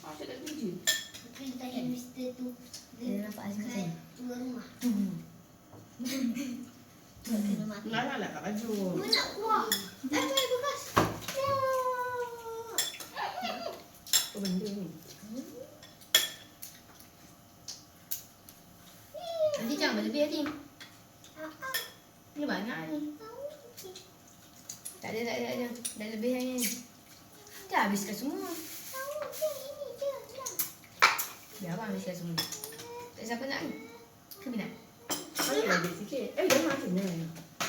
Asyik tak kerja. Kita tanya Mr. tu. Dia nampak Azmi Kat macam luar rumah. Ngalah lah kat baju. Gue nak keluar. Main bekas. Ya. Apa benda ni? Nanti jangan berlebih hati. Ni banyak ni. Tak ada. Dah lebih ni. Dah habiskan semua. Biar abang habiskan semua. Tak siapa nak ni? Ke minat? Bagi lagi sikit. Dah macamnya.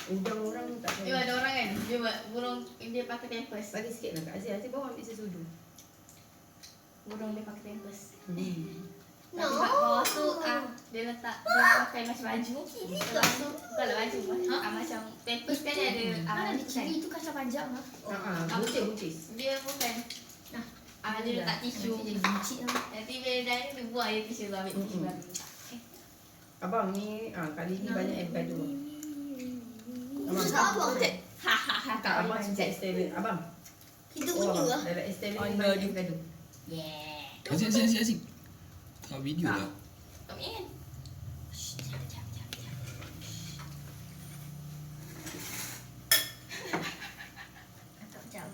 Udang orang tak Dia tahu. ada orang kan, dia burung dia pakai pampers. Bagi sikit lah kat Aziz. Aziz bawa ambil sesudu. Burung dia pakai pampers. No. Tapi bawah tu dia letak dia pakai macam baju. Lepas tu bukanlah baju macam pampers kan dia ada Mana ni di kan. kiri tu kaca panjang lah. Bucis. Dia bukan. Dia letak tisu. Nanti jadi buncit lah. Nanti bila dah ni dia buang air tisu tu ambil tisu baru letak. Abang ni kali ni banyak air gaduh. Abang Abang. tak abang sejak Estelle. Abang. Kita Abang. punya lah. Dalam Estelle Oh, ni no, banyak dia- air gaduh. Yeah. Asyik. Tak video lah. Kau kan? Tak jauh.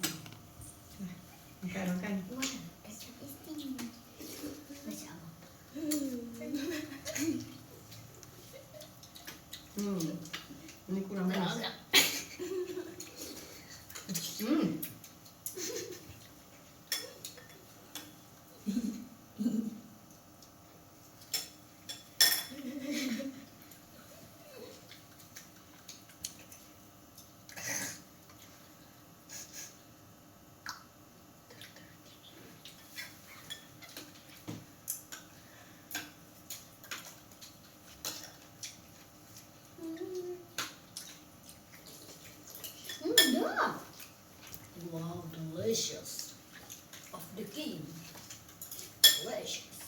Makan. Macam abang. Ini kurang manis. Dah. Wow, delicious. Of the king. Delicious.